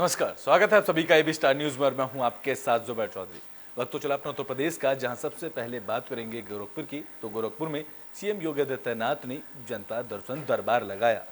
नमस्कार, स्वागत है आप सभी का एबी स्टार न्यूज में और मैं हूं आपके साथ जुबैर चौधरी। वक्त तो चला अपना उत्तर प्रदेश का, जहां सबसे पहले बात करेंगे गोरखपुर की। तो गोरखपुर में सीएम योगी आदित्यनाथ ने जनता दर्शन दरबार लगाया।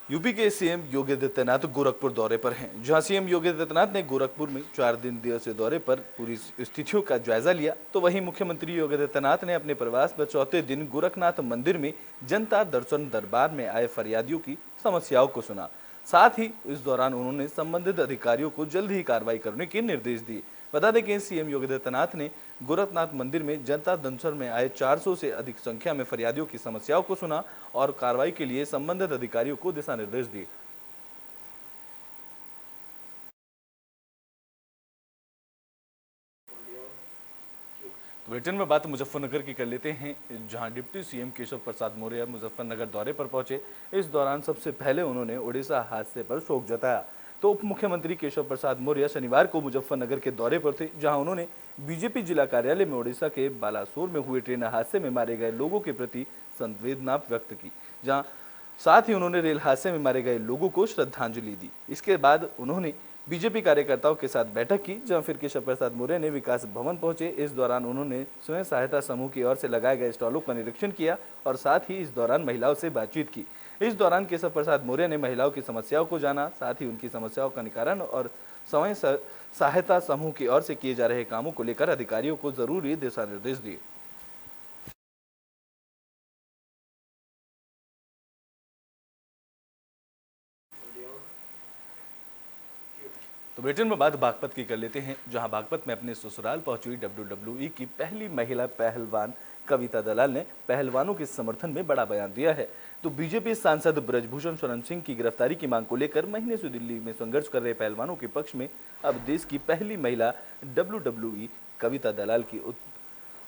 यूपी के सीएम योगी आदित्यनाथ गोरखपुर दौरे पर हैं, जहां सीएम योगी आदित्यनाथ ने गोरखपुर में 4 दिन दिवसीय दौरे पर पूरी स्थितियों का जायजा लिया। तो वहीं मुख्यमंत्री योगी आदित्यनाथ ने अपने प्रवास पर चौथे दिन गोरखनाथ मंदिर में जनता दर्शन दरबार में आए फरियादियों की समस्याओं को सुना। साथ ही इस दौरान उन्होंने संबंधित अधिकारियों को जल्द ही कार्रवाई करने के निर्देश दिए। बता दें कि सीएम योगी आदित्यनाथ ने गोरखनाथ मंदिर में जनता दर्शन में आए 400 से अधिक संख्या में फरियादियों की समस्याओं को सुना और कार्रवाई के लिए संबंधित अधिकारियों को दिशा निर्देश दिए। बुलेटिन में बात मुजफ्फरनगर की कर लेते हैं, जहां डिप्टी सीएम केशव प्रसाद मौर्य मुजफ्फरनगर दौरे पर पहुंचे। इस दौरान सबसे पहले उन्होंने ओडिशा हादसे पर शोक जताया। तो उप मुख्यमंत्री केशव प्रसाद मौर्य शनिवार को मुजफ्फरनगर के दौरे पर थे, जहां उन्होंने बीजेपी जिला कार्यालय में ओडिशा के बालासोर में हुए ट्रेन हादसे में मारे गए लोगों के प्रति संवेदना व्यक्त की। जहां साथ ही उन्होंने रेल हादसे में मारे गए लोगों को श्रद्धांजलि दी। इसके बाद उन्होंने बीजेपी कार्यकर्ताओं के साथ बैठक की, जहां फिर केशव प्रसाद मौर्य ने विकास भवन पहुंचे। इस दौरान उन्होंने स्वयं सहायता समूह की ओर से लगाए गए स्टॉलों का निरीक्षण किया और साथ ही इस दौरान महिलाओं से बातचीत की। इस दौरान केशव प्रसाद मौर्य ने महिलाओं की समस्याओं को जाना, साथ ही उनकी समस्याओं का निवारण और स्वयं सहायता समूह की ओर से किए जा रहे कामों को लेकर अधिकारियों को जरूरी दिशा निर्देश दिए। तो बुलेटिन में बात बागपत की कर लेते हैं, जहां बागपत में अपने ससुराल पहुंची WWE की पहली महिला पहलवान कविता दलाल ने पहलवानों के समर्थन में बड़ा बयान दिया है। तो बीजेपी सांसद ब्रजभूषण शरण सिंह की गिरफ्तारी की मांग को लेकर महीने से दिल्ली में संघर्ष कर रहे पहलवानों के पक्ष में अब देश की पहली महिला WWE कविता दलाल की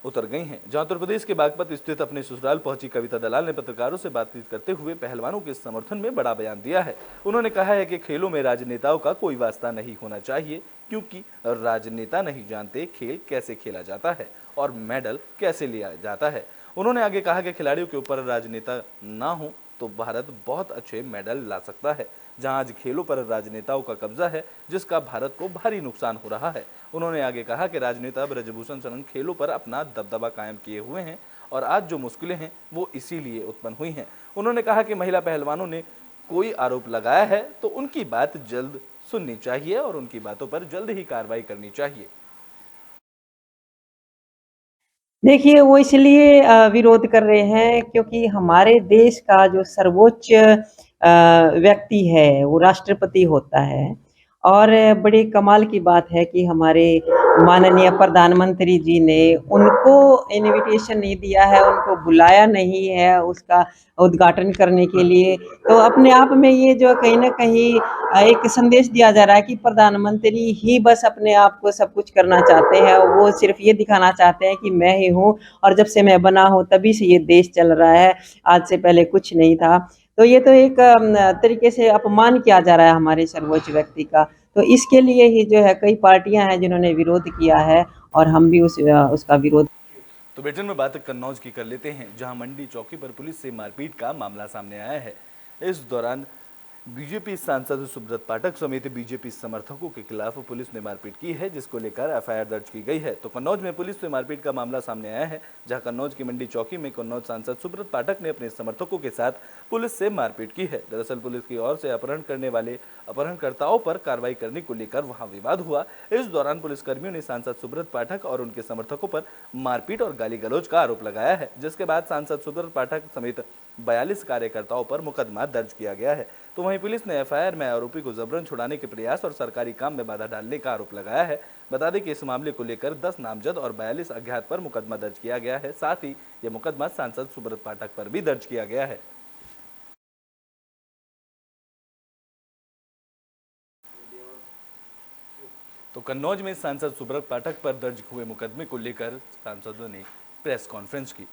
उतर गई हैं। जहां उत्तर प्रदेश के बागपत स्थित अपने ससुराल पहुंची कविता दलाल ने पत्रकारों से बातचीत करते हुए पहलवानों के समर्थन में बड़ा बयान दिया है। उन्होंने कहा है कि खेलों में राजनेताओं का कोई वास्ता नहीं होना चाहिए, क्योंकि राजनेता नहीं जानते खेल कैसे खेला जाता है और मेडल कैसे लिया जाता है। उन्होंने आगे कहा कि खिलाड़ियों के ऊपर राजनेता ना हो तो भारत बहुत अच्छे मेडल ला सकता है, जहां आज खेलों पर राजनेताओं का कब्जा है, जिसका भारत को भारी नुकसान हो रहा है। उन्होंने आगे कहा कि राजनेता ब्रजभूषण शरण खेलों पर अपना दबदबा कायम किए हुए हैं और आज जो मुश्किलें हैं वो इसीलिए उत्पन्न हुई हैं। उन्होंने कहा कि महिला पहलवानों ने कोई आरोप लगाया है तो उनकी बात जल्द सुननी चाहिए और उनकी बातों पर जल्द ही कार्रवाई करनी चाहिए। देखिए, वो इसलिए विरोध कर रहे हैं क्योंकि हमारे देश का जो सर्वोच्च व्यक्ति है, वो राष्ट्रपति होता है और बड़ी कमाल की बात है कि हमारे माननीय प्रधानमंत्री जी ने उनको इन्विटेशन नहीं दिया है, उनको बुलाया नहीं है उसका उद्घाटन करने के लिए। तो अपने आप में ये जो कहीं न कहीं एक संदेश दिया जा रहा है कि प्रधानमंत्री ही बस अपने आप को सब कुछ करना चाहते हैं। वो सिर्फ़ ये दिखाना चाहते हैं कि मैं ही हूँ और जब से मैं बना हूँ तभी से ये देश चल रहा है, आज से पहले कुछ नहीं था। तो ये तो एक तरीके से अपमान किया जा रहा है हमारे सर्वोच्च व्यक्ति का। तो इसके लिए ही जो है कई पार्टियाँ हैं जिन्होंने विरोध किया है और हम भी उसका विरोध। तो बुलेटिन में बात कन्नौज की कर लेते हैं, जहां मंडी चौकी पर पुलिस से मारपीट का मामला सामने आया है। इस दौरान बीजेपी सांसद सुब्रत पाठक समेत बीजेपी समर्थकों के खिलाफ पुलिस ने मारपीट की है, जिसको लेकर एफआईआर दर्ज की गई है। तो कन्नौज में पुलिस से मारपीट का मामला सामने आया है, जहां कन्नौज की मंडी चौकी में कन्नौज सांसद सुब्रत पाठक ने अपने समर्थकों के साथ पुलिस से मारपीट की है। दरअसल पुलिस की ओर से अपहरण करने वाले अपहरणकर्ताओं पर कार्रवाई करने को लेकर वहां विवाद हुआ। इस दौरान पुलिसकर्मियों ने सांसद सुब्रत पाठक और उनके समर्थकों पर मारपीट और गाली गलौज का आरोप लगाया है, जिसके बाद सांसद सुब्रत पाठक समेत 42 कार्यकर्ताओं पर मुकदमा दर्ज किया गया है। तो वहीं पुलिस ने एफआईआर में आरोपी को जबरन छुड़ाने के प्रयास और सरकारी काम में बाधा डालने का आरोप लगाया है। बता दें कि इस मामले को लेकर 10 नामजद और 42 अज्ञात पर मुकदमा दर्ज किया गया है। साथ ही यह मुकदमा सांसद सुब्रत पाठक पर भी दर्ज किया गया है। तो कन्नौज में सांसद सुब्रत पाठक पर दर्ज हुए मुकदमे को लेकर सांसदों ने प्रेस कॉन्फ्रेंस की।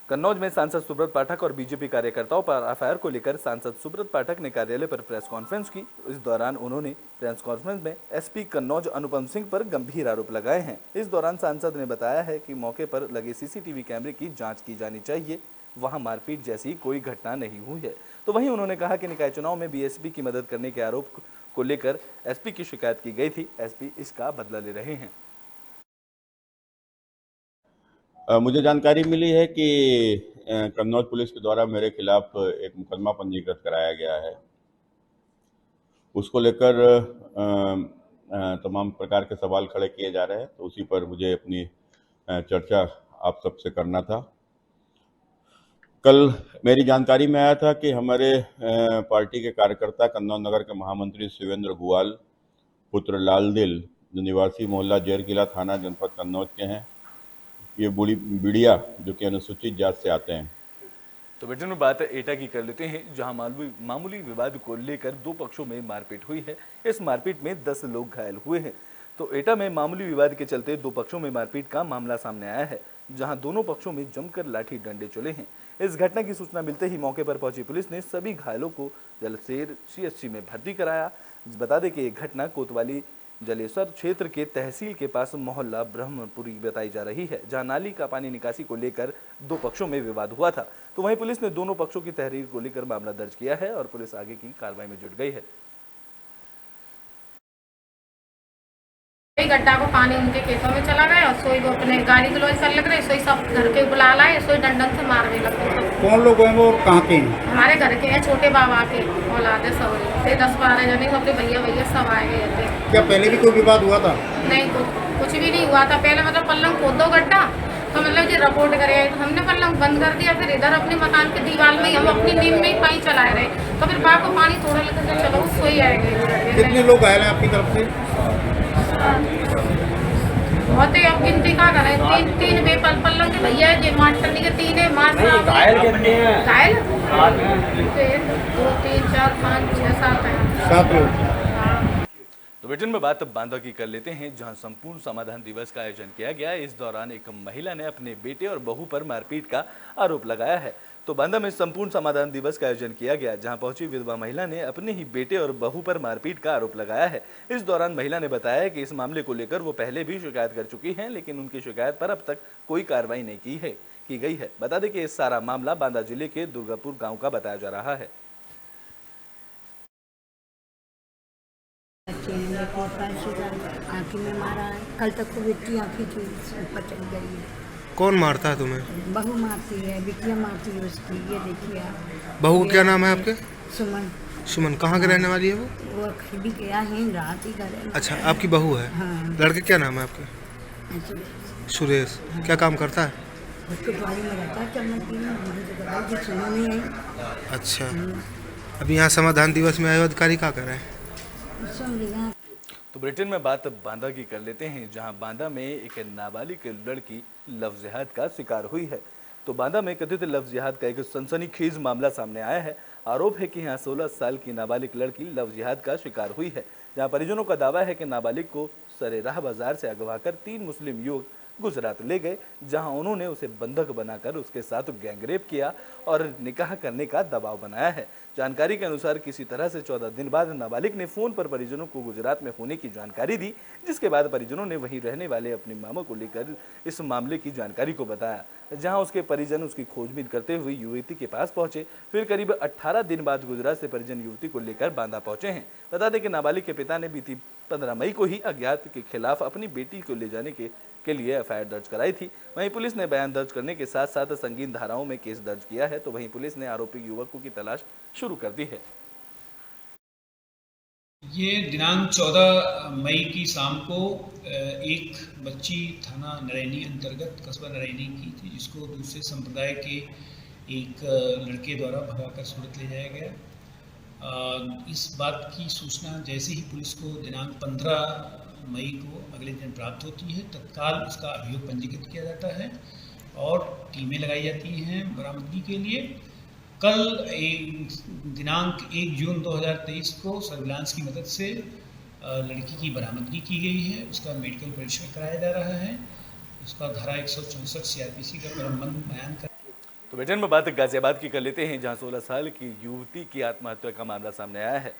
कन्नौज में सांसद सुब्रत पाठक और बीजेपी कार्यकर्ताओं पर एफआईआर को लेकर सांसद सुब्रत पाठक ने कार्यालय पर प्रेस कॉन्फ्रेंस की। इस दौरान उन्होंने प्रेस कॉन्फ्रेंस में एसपी कन्नौज अनुपम सिंह पर गंभीर आरोप लगाए हैं। इस दौरान सांसद ने बताया है कि मौके पर लगे सीसीटीवी कैमरे की जांच की जानी चाहिए, वहां मारपीट जैसी कोई घटना नहीं हुई है। तो वहीं उन्होंने कहा कि निकाय चुनाव में बीएसपी की मदद करने के आरोप को लेकर एसपी की शिकायत की गई थी। एसपी इसका बदला ले रहे हैं। मुझे जानकारी मिली है कि कन्नौज पुलिस के द्वारा मेरे खिलाफ एक मुकदमा पंजीकृत कराया गया है। उसको लेकर तमाम प्रकार के सवाल खड़े किए जा रहे हैं, तो उसी पर मुझे अपनी चर्चा आप सबसे करना था। कल मेरी जानकारी में आया था कि हमारे पार्टी के कार्यकर्ता कन्नौज नगर के महामंत्री शिवेंद्र गुआल पुत्र लाल दिल, जो निवासी मोहल्ला जेर किला थाना जनपद कन्नौज के हैं, ये बिड़िया जो कि अनुसूचित जात से आते हैं। तो बेटे में बात एटा की कर लेते हैं, जहां मामूली विवाद को लेकर दो पक्षों में मारपीट हुई है। इस मारपीट में 10 लोग घायल हुए हैं। तो एटा में मामूली विवाद के चलते दो पक्षों में मारपीट का मामला सामने आया है, जहां दोनों पक्षों में जमकर लाठी डंडे चले हैं। इस घटना की सूचना मिलते ही मौके पर पहुंची पुलिस ने सभी घायलों को जलसेर सीएचसी में भर्ती कराया। बता दें कि ये घटना कोतवाली जलेसर क्षेत्र के तहसील के पास मोहल्ला ब्रह्मपुरी बताई जा रही है, जहां नाली का पानी निकासी को लेकर दो पक्षों में विवाद हुआ था। तो वहीं पुलिस ने दोनों पक्षों की तहरीर को लेकर मामला दर्ज किया है और पुलिस आगे की कार्रवाई में जुट गई है। गड्ढा को पानी उनके खेतों में चला गया और सोई वो अपने गाड़ी गलौज कर लग रहे, सोई सब घर के बुला लाए, सोई डंडन से मारने लगे। कौन लोग हैं वो और कहाँ के हैं? हमारे घर के हैं, छोटे बाबा के औलादे सब 10-12 जने, सबके भैया सब आए गए थे। क्या पहले भी कोई विवाद हुआ था? नहीं, कुछ भी नहीं हुआ था। पहले मतलब पल्लंग खोद दो गड्ढा, तो मतलब जी रिपोर्ट करे, तो हमने पल्लंग बंद कर दिया। फिर इधर अपने मकान के दीवार में हम अपनी नींव में ही पानी चलाए रहे, तो फिर बाप को पानी थोड़ा लेकर चलो सोई आए गए। कितने लोग घायल हैं आपकी तरफ से? बहुत ही, अब गिनती का करें, तीन बेपल पल्लंग के भैया है, मास्टरनी के 3 है, घायल कितने हैं? घायल 2, 3, 4, 5, 6, 7 है। 7 लोग। तो ब्रिटेन में बात बांदा की कर लेते हैं, जहां संपूर्ण समाधान दिवस का आयोजन किया गया। इस दौरान एक महिला ने अपने बेटे और बहू पर मारपीट का आरोप लगाया है। तो बांदा में संपूर्ण समाधान दिवस का आयोजन किया गया, जहां पहुंची विधवा महिला ने अपने ही बेटे और बहू पर मारपीट का आरोप लगाया है। इस दौरान महिला ने बताया कि इस मामले को लेकर वो पहले भी शिकायत कर चुकी हैं, लेकिन उनकी शिकायत पर अब तक कोई कार्रवाई नहीं की गई है। बता दें कि इस सारा मामला बांदा जिले के दुर्गापुर गाँव का बताया जा रहा है। आँखी में मारा है, कल तक वो बिट्टी आँखी थी, ऊपर चली गई है। कौन मारता है तुम्हें? बहू मारती है, बिटिया मारती है उसकी, ये देखिए आप। बहू क्या नाम है आपके? सुमन। सुमन कहाँ के रहने वाली है वो? वो खरीदी गया है, रात ही करे। अच्छा, आपकी बहू है? हाँ। लड़के क्या नाम है आपके? सुरेश। क्या काम करता है? उसके द्वारी में रहता है, चमकी में, मुझे तो पता है, सुनो नहीं आई। अच्छा, अभी यहाँ समाधान दिवस में आए हो, अधिकारी क्या कर रहे हैं? सुन लिया। तो ब्रिटेन में बात बांदा की कर लेते हैं, जहां बांदा में एक नाबालिग लड़की लव जिहाद का शिकार हुई है। तो बांदा में कथित लव जिहाद का एक सनसनीखेज मामला सामने आया है। आरोप है कि यहाँ 16 साल की नाबालिग लड़की लव जिहाद का शिकार हुई है, जहां परिजनों का दावा है कि नाबालिग को सरेराह बाजार से अगवा कर 3 मुस्लिम युवक गुजरात ले गए, जहां उन्होंने उसे बंधक बनाकर उसके साथ गैंगरेप किया और निकाह करने का दबाव बनाया है। जानकारी के अनुसार किसी तरह से 14 दिन बाद नाबालिग ने फोन पर परिजनों को गुजरात में होने की जानकारी दी, जिसके बाद परिजनों ने वहीं रहने वाले अपने मामा को लेकर इस मामले की जानकारी को बताया, जहां उसके परिजन उसकी खोजबीन करते हुए युवती के पास पहुंचे। फिर करीब 18 दिन बाद गुजरात से परिजन युवती को लेकर बांदा पहुंचे हैं। बता दें कि नाबालिग के पिता ने बीती 15 मई को ही अज्ञात के खिलाफ अपनी बेटी को ले जाने के लिए एफआईआर दर्ज कराई थी। वहीं पुलिस ने बयान दर्ज करने के साथ साथ संगीन धाराओं में केस दर्ज किया है। तो वहीं पुलिस ने आरोपी युवकों की तलाश शुरू कर दी है। ये दिनांक 14 मई की शाम को एक बच्ची थाना नरैनी अंतर्गत कस्बा नरैनी की थी, जिसको दूसरे संप्रदाय के एक लड़के द्वारा भगाकर सूरत ले जाया गया। इस बात की सूचना जैसे ही पुलिस को दिनांक 15 मई को अगले दिन प्राप्त होती है, तत्काल उसका अभियोग पंजीकृत किया जाता है और टीमें लगाई जाती हैं बरामदगी के लिए। कल दिनांक 1 जून 2023 को सर्विलांस की मदद से लड़की की बरामदगी की गई है। उसका मेडिकल परीक्षण कराया जा रहा है। उसका धारा 164 सीआरपीसी का क्रमबद्ध बयान कर। तो ब्रिटेन में बात गाजियाबाद की कर लेते हैं, जहां 16 साल की युवती की आत्महत्या का मामला सामने आया है।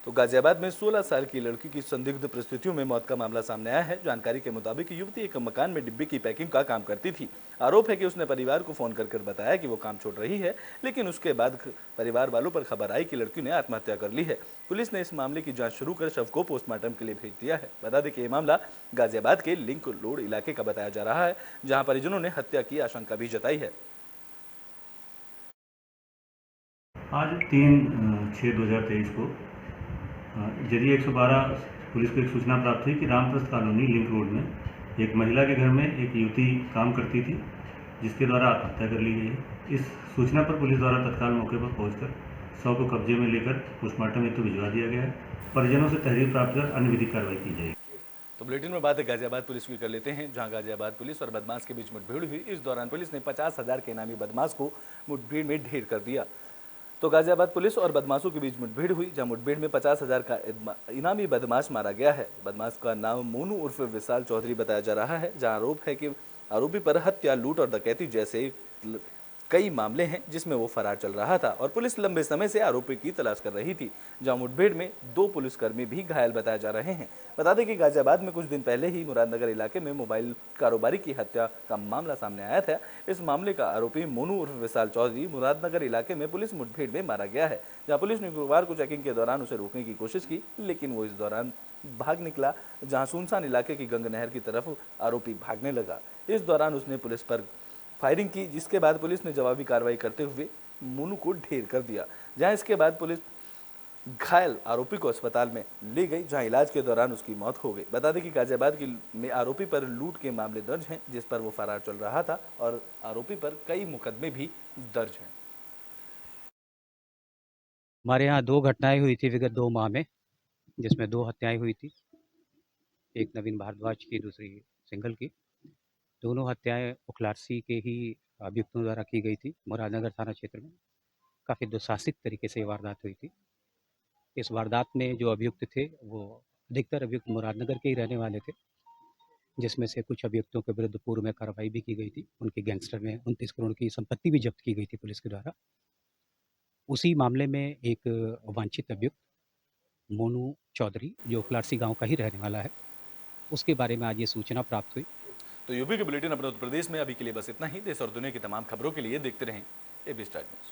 तो गाजियाबाद में 16 साल की लड़की की संदिग्ध परिस्थितियों में मौत का मामला सामने आया है। जानकारी के मुताबिक युवती एक मकान में डिब्बे की पैकिंग का काम करती थी। आरोप है कि उसने परिवार को फोन कर बताया कि वो काम छोड़ रही है, लेकिन उसके बाद परिवार वालों पर खबर आई कि लड़की ने आत्महत्या कर ली है। पुलिस ने इस मामले की जांच शुरू कर शव को पोस्टमार्टम के लिए भेज दिया है। बता दें कि ये मामला गाजियाबाद के लिंक रोड इलाके का बताया जा रहा है, जहां परिजनों ने हत्या की आशंका भी जताई है। आज 3/6/2023 को जरिए 112 पुलिस को एक सूचना प्राप्त हुई कि रामप्रस्थ कॉलोनी लिंक रोड में एक महिला के घर में एक युवती काम करती थी, जिसके द्वारा आत्महत्या कर ली गई है। इस सूचना पर पुलिस द्वारा तत्काल मौके पर पहुंचकर शव को कब्जे में लेकर पोस्टमार्टम हेतु भिजवा दिया गया है। परिजनों से तहरीर प्राप्त कर अन्य विधिक कार्रवाई की जाएगी। तो बुलेटिन में बात है गाजियाबाद पुलिस की कर लेते हैं, जहां गाजियाबाद पुलिस और बदमाश के बीच मुठभेड़ हुई। इस दौरान पुलिस ने 50,000 के इनामी बदमाश को मुठभेड़ में ढेर कर दिया। तो गाजियाबाद पुलिस और बदमाशों के बीच मुठभेड़ हुई, जहां मुठभेड़ में 50,000 का इनामी बदमाश मारा गया है। बदमाश का नाम मोनू उर्फ विशाल चौधरी बताया जा रहा है, जहां आरोप है कि आरोपी पर हत्या, लूट और डकैती जैसे कई मामले हैं, जिसमें वो फरार चल रहा था और पुलिस लंबे समय से आरोपी की तलाश कर रही थी। जहां मुठभेड़ में 2 पुलिसकर्मी भी घायल बताए जा रहे हैं। बता दें कि गाजियाबाद में कुछ दिन पहले ही मुरादनगर इलाके में मोबाइल कारोबारी की हत्या का मामला सामने आया था। इस मामले का आरोपी मोनू उर्फ विशाल चौधरी मुरादनगर इलाके में पुलिस मुठभेड़ में मारा गया है। जहाँ पुलिस ने गुरुवार को चेकिंग के दौरान उसे रोकने की कोशिश की, लेकिन वो इस दौरान भाग निकला। जहाँ सुनसान इलाके की गंग नहर की तरफ आरोपी भागने लगा। इस दौरान उसने पुलिस पर फायरिंग की, जिसके बाद पुलिस ने जवाबी कार्रवाई करते हुए मोनू को ढेर कर दिया। जहां इसके बाद पुलिस घायल आरोपी को अस्पताल में ले गई, जहां इलाज के दौरान उसकी मौत हो गई। बता दें कि गाजियाबाद में आरोपी पर लूट के मामले दर्ज हैं, जिस पर वो फरार चल रहा था और आरोपी पर कई मुकदमे भी दर्ज हैं। हमारे यहाँ 2 घटनाएं हुई थी विगत 2 माह में, जिसमें 2 हत्याएं हुई थी। एक नवीन भारद्वाज की, दूसरी सिंघल की। दोनों हत्याएं उखलारसी के ही अभियुक्तों द्वारा की गई थी। मुरादनगर थाना क्षेत्र में काफ़ी दुस्साहसिक तरीके से वारदात हुई थी। इस वारदात में जो अभियुक्त थे, वो अधिकतर अभियुक्त मुरादनगर के ही रहने वाले थे, जिसमें से कुछ अभियुक्तों के विरुद्ध पूर्व में कार्रवाई भी की गई थी। उनकी गैंगस्टर में 29 करोड़ की संपत्ति भी जब्त की गई थी पुलिस के द्वारा। उसी मामले में एक वांछित अभियुक्त मोनू चौधरी, जो उखलारसी गाँव का ही रहने वाला है, उसके बारे में आज ये सूचना प्राप्त हुई। तो यूपी के बुलेटिन अपने उत्तर प्रदेश में अभी के लिए बस इतना ही। देश और दुनिया की तमाम खबरों के लिए देखते रहें एबी स्टार न्यूज़।